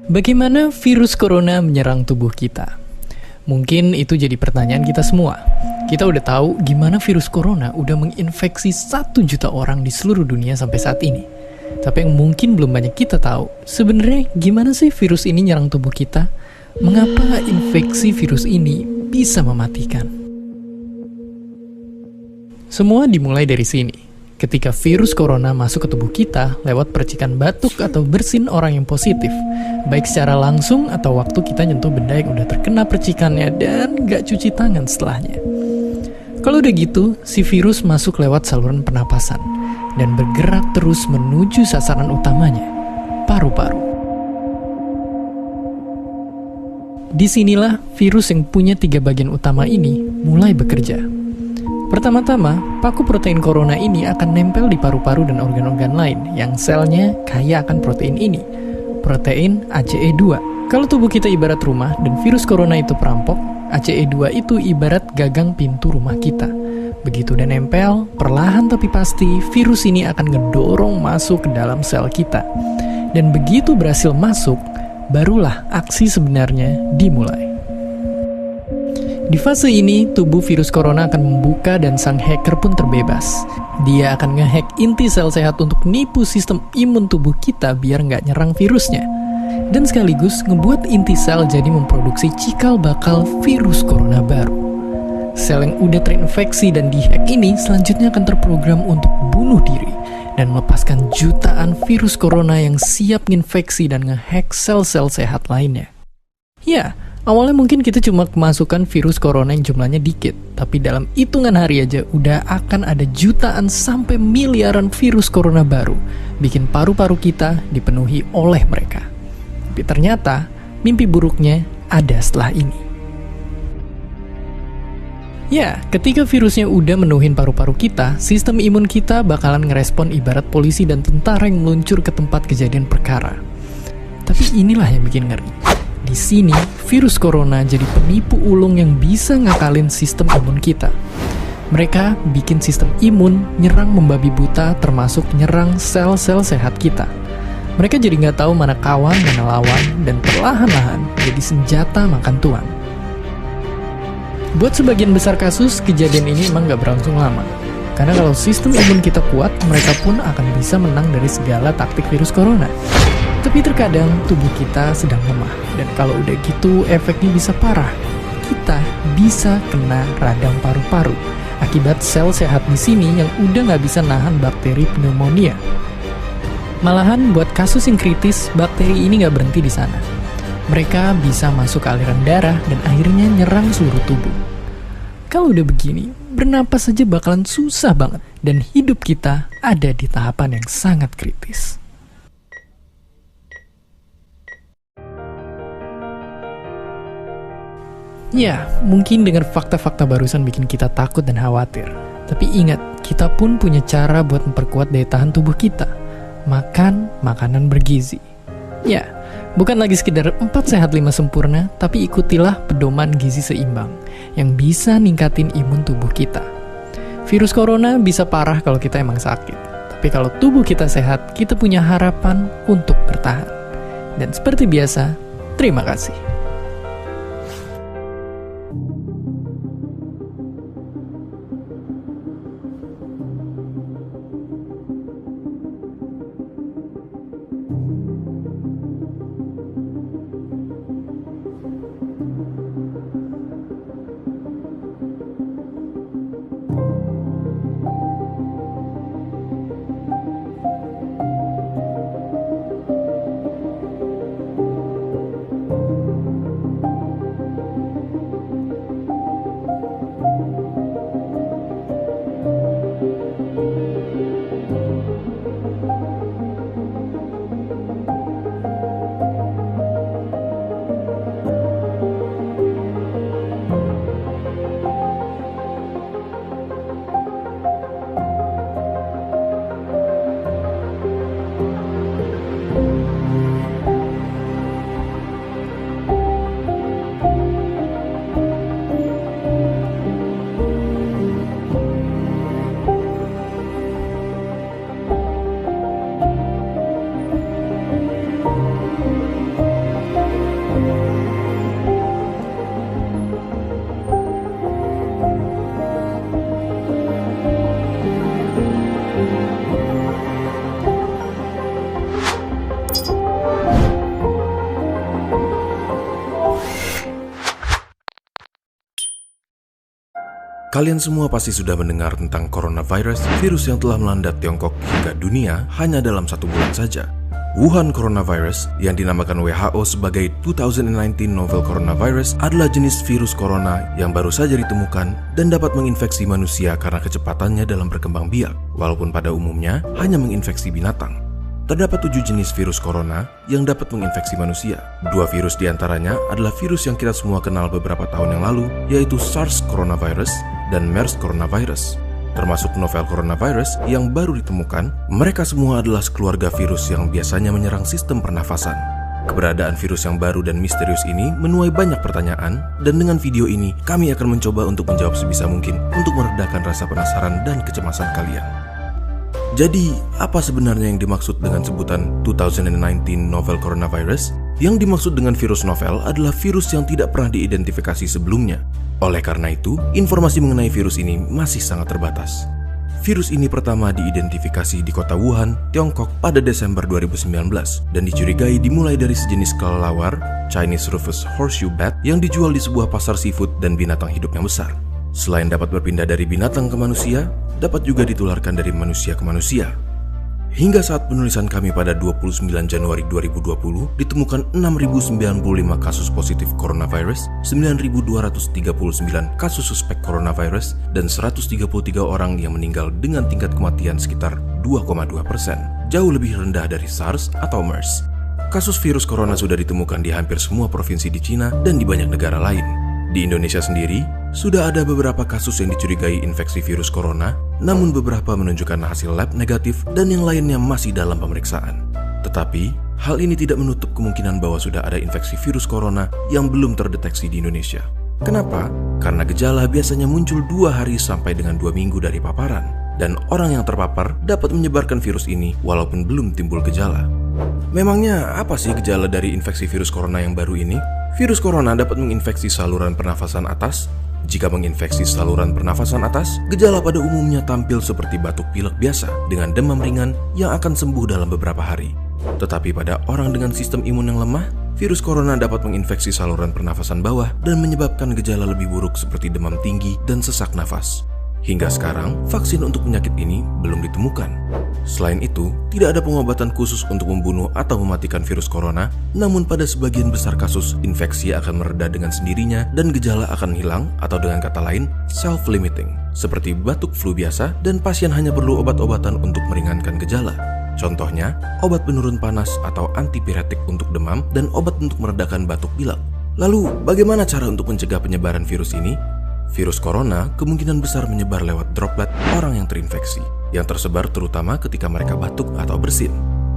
Bagaimana virus corona menyerang tubuh kita? Mungkin itu jadi pertanyaan kita semua. Kita udah tahu gimana virus corona udah menginfeksi 1 juta orang di seluruh dunia sampai saat ini. Tapi yang mungkin belum banyak kita tahu, sebenarnya gimana sih virus ini nyerang tubuh kita? Mengapa infeksi virus ini bisa mematikan? Semua dimulai dari sini. Ketika virus corona masuk ke tubuh kita lewat percikan batuk atau bersin orang yang positif, baik secara langsung atau waktu kita nyentuh benda yang udah terkena percikannya dan gak cuci tangan setelahnya. Kalau udah gitu, si virus masuk lewat saluran pernapasan dan bergerak terus menuju sasaran utamanya, paru-paru. Disinilah virus yang punya 3 bagian utama ini mulai bekerja. Pertama-tama, paku protein corona ini akan nempel di paru-paru dan organ-organ lain yang selnya kaya akan protein ini, protein ACE2. Kalau tubuh kita ibarat rumah dan virus corona itu perampok, ACE2 itu ibarat gagang pintu rumah kita. Begitu udah nempel, perlahan tapi pasti virus ini akan ngedorong masuk ke dalam sel kita. Dan begitu berhasil masuk, barulah aksi sebenarnya dimulai. Di fase ini, tubuh virus corona akan membuka dan sang hacker pun terbebas. Dia akan ngehack inti sel sehat untuk nipu sistem imun tubuh kita biar nggak nyerang virusnya. Dan sekaligus ngebuat inti sel jadi memproduksi cikal bakal virus corona baru. Sel yang udah terinfeksi dan dihack ini selanjutnya akan terprogram untuk bunuh diri dan melepaskan jutaan virus corona yang siap nginfeksi dan ngehack sel-sel sehat lainnya. Ya, awalnya mungkin kita cuma kemasukan virus corona yang jumlahnya dikit, tapi dalam hitungan hari aja udah akan ada jutaan sampai miliaran virus corona baru, bikin paru-paru kita dipenuhi oleh mereka. Tapi ternyata, mimpi buruknya ada setelah ini. Ya, ketika virusnya udah menuhin paru-paru kita, sistem imun kita bakalan ngerespon ibarat polisi dan tentara yang meluncur ke tempat kejadian perkara. Tapi inilah yang bikin ngeri. Di sini, virus corona jadi penipu ulung yang bisa ngakalin sistem imun kita. Mereka bikin sistem imun nyerang membabi buta termasuk nyerang sel-sel sehat kita. Mereka jadi nggak tahu mana kawan, mana lawan, dan perlahan-lahan jadi senjata makan tuan. Buat sebagian besar kasus, kejadian ini emang nggak berlangsung lama. Karena kalau sistem imun kita kuat, mereka pun akan bisa menang dari segala taktik virus corona. Tapi terkadang tubuh kita sedang lemah, dan kalau udah gitu efeknya bisa parah. Kita bisa kena radang paru-paru akibat sel sehat di sini yang udah nggak bisa nahan bakteri pneumonia. Malahan buat kasus yang kritis, bakteri ini nggak berhenti di sana. Mereka bisa masuk ke aliran darah dan akhirnya nyerang seluruh tubuh. Kalau udah begini, bernapas saja bakalan susah banget, dan hidup kita ada di tahapan yang sangat kritis. Ya, mungkin dengan fakta-fakta barusan bikin kita takut dan khawatir. Tapi ingat, kita pun punya cara buat memperkuat daya tahan tubuh kita. Makan makanan bergizi. Ya, bukan lagi sekedar 4 sehat 5 sempurna, tapi ikutilah pedoman gizi seimbang yang bisa ningkatin imun tubuh kita. Virus corona bisa parah kalau kita emang sakit. Tapi kalau tubuh kita sehat, kita punya harapan untuk bertahan. Dan seperti biasa, terima kasih. Kalian semua pasti sudah mendengar tentang coronavirus, virus yang telah melanda Tiongkok hingga dunia hanya dalam 1 bulan saja. Wuhan coronavirus yang dinamakan WHO sebagai 2019 novel coronavirus adalah jenis virus corona yang baru saja ditemukan dan dapat menginfeksi manusia karena kecepatannya dalam berkembang biak, walaupun pada umumnya hanya menginfeksi binatang. Terdapat 7 jenis virus corona yang dapat menginfeksi manusia. 2 virus diantaranya adalah virus yang kita semua kenal beberapa tahun yang lalu, yaitu SARS coronavirus dan MERS coronavirus. Termasuk novel coronavirus yang baru ditemukan, mereka semua adalah sekeluarga virus yang biasanya menyerang sistem pernafasan. Keberadaan virus yang baru dan misterius ini menuai banyak pertanyaan, dan dengan video ini kami akan mencoba untuk menjawab sebisa mungkin untuk meredakan rasa penasaran dan kecemasan kalian. Jadi, apa sebenarnya yang dimaksud dengan sebutan 2019 novel coronavirus? Yang dimaksud dengan virus novel adalah virus yang tidak pernah diidentifikasi sebelumnya. Oleh karena itu, informasi mengenai virus ini masih sangat terbatas. Virus ini pertama diidentifikasi di kota Wuhan, Tiongkok pada Desember 2019 dan dicurigai dimulai dari sejenis kelelawar, Chinese Rufous Horseshoe Bat, yang dijual di sebuah pasar seafood dan binatang hidup yang besar. Selain dapat berpindah dari binatang ke manusia, dapat juga ditularkan dari manusia ke manusia. Hingga saat penulisan kami pada 29 Januari 2020, ditemukan 6.095 kasus positif coronavirus, 9.239 kasus suspek coronavirus, dan 133 orang yang meninggal dengan tingkat kematian sekitar 2,2%, jauh lebih rendah dari SARS atau MERS. Kasus virus corona sudah ditemukan di hampir semua provinsi di Cina dan di banyak negara lain. Di Indonesia sendiri, sudah ada beberapa kasus yang dicurigai infeksi virus corona, namun beberapa menunjukkan hasil lab negatif dan yang lainnya masih dalam pemeriksaan. Tetapi, hal ini tidak menutup kemungkinan bahwa sudah ada infeksi virus corona yang belum terdeteksi di Indonesia. Kenapa? Karena gejala biasanya muncul 2 hari sampai dengan 2 minggu dari paparan, dan orang yang terpapar dapat menyebarkan virus ini walaupun belum timbul gejala. Memangnya apa sih gejala dari infeksi virus corona yang baru ini? Virus corona dapat menginfeksi saluran pernafasan atas. Jika menginfeksi saluran pernafasan atas, gejala pada umumnya tampil seperti batuk pilek biasa dengan demam ringan yang akan sembuh dalam beberapa hari. Tetapi pada orang dengan sistem imun yang lemah, virus corona dapat menginfeksi saluran pernafasan bawah dan menyebabkan gejala lebih buruk seperti demam tinggi dan sesak nafas. Hingga sekarang, vaksin untuk penyakit ini belum ditemukan. Selain itu, tidak ada pengobatan khusus untuk membunuh atau mematikan virus corona, namun pada sebagian besar kasus, infeksi akan mereda dengan sendirinya dan gejala akan hilang, atau dengan kata lain, self-limiting, seperti batuk flu biasa, dan pasien hanya perlu obat-obatan untuk meringankan gejala. Contohnya, obat penurun panas atau antipiretik untuk demam dan obat untuk meredakan batuk pilek. Lalu, bagaimana cara untuk mencegah penyebaran virus ini? Virus corona kemungkinan besar menyebar lewat droplet orang yang terinfeksi, yang tersebar terutama ketika mereka batuk atau bersin.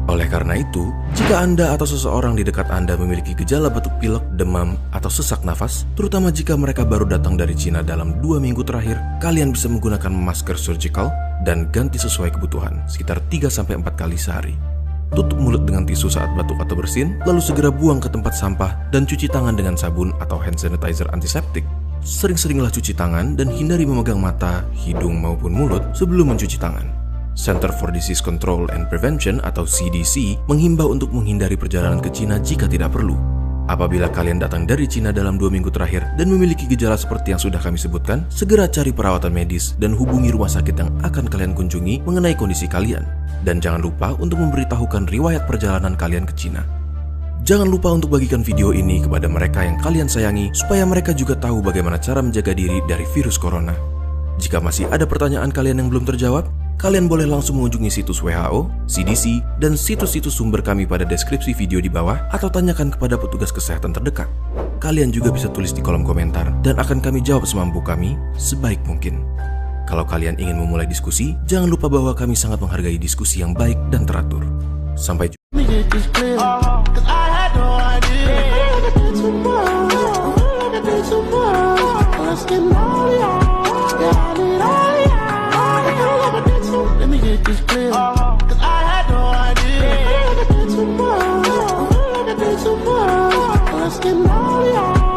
Oleh karena itu, jika Anda atau seseorang di dekat Anda memiliki gejala batuk pilek, demam, atau sesak nafas, terutama jika mereka baru datang dari Cina dalam 2 minggu terakhir, kalian bisa menggunakan masker surgical dan ganti sesuai kebutuhan, sekitar 3-4 kali sehari. Tutup mulut dengan tisu saat batuk atau bersin, lalu segera buang ke tempat sampah dan cuci tangan dengan sabun atau hand sanitizer antiseptik. Sering-seringlah cuci tangan dan hindari memegang mata, hidung maupun mulut sebelum mencuci tangan. Center for Disease Control and Prevention atau CDC menghimbau untuk menghindari perjalanan ke Cina jika tidak perlu. Apabila kalian datang dari Cina dalam 2 minggu terakhir dan memiliki gejala seperti yang sudah kami sebutkan, segera cari perawatan medis dan hubungi rumah sakit yang akan kalian kunjungi mengenai kondisi kalian. Dan jangan lupa untuk memberitahukan riwayat perjalanan kalian ke Cina. Jangan lupa untuk bagikan video ini kepada mereka yang kalian sayangi supaya mereka juga tahu bagaimana cara menjaga diri dari virus corona. Jika masih ada pertanyaan kalian yang belum terjawab, kalian boleh langsung mengunjungi situs WHO, CDC, dan situs-situs sumber kami pada deskripsi video di bawah atau tanyakan kepada petugas kesehatan terdekat. Kalian juga bisa tulis di kolom komentar dan akan kami jawab semampu kami sebaik mungkin. Kalau kalian ingin memulai diskusi, jangan lupa bahwa kami sangat menghargai diskusi yang baik dan teratur. Sampai jumpa. Let's get money on.